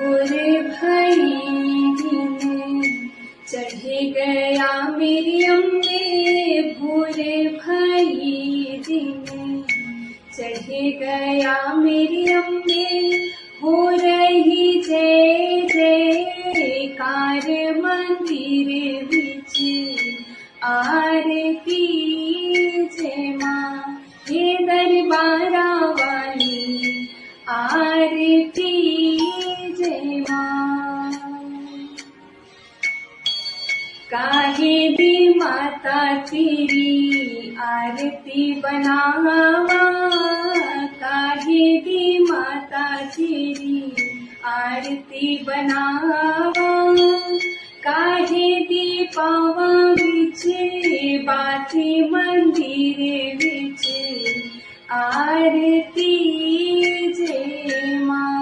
भोर भई दिन चढ़ गया मेरी अम्बे, भोर भई दिन चढ़ गया मेरी अम्बे, हो रही जय जयकार मंदिर बिच आरती जय माँ, हे दरबारा वाली आरती जय माँ। काहे दी माता तेरी आरती बनावा, काहे दी माता तेरी आरती बनावा, काहे दी पावा बिच बाती मंदिर बिच आरती जय माँ।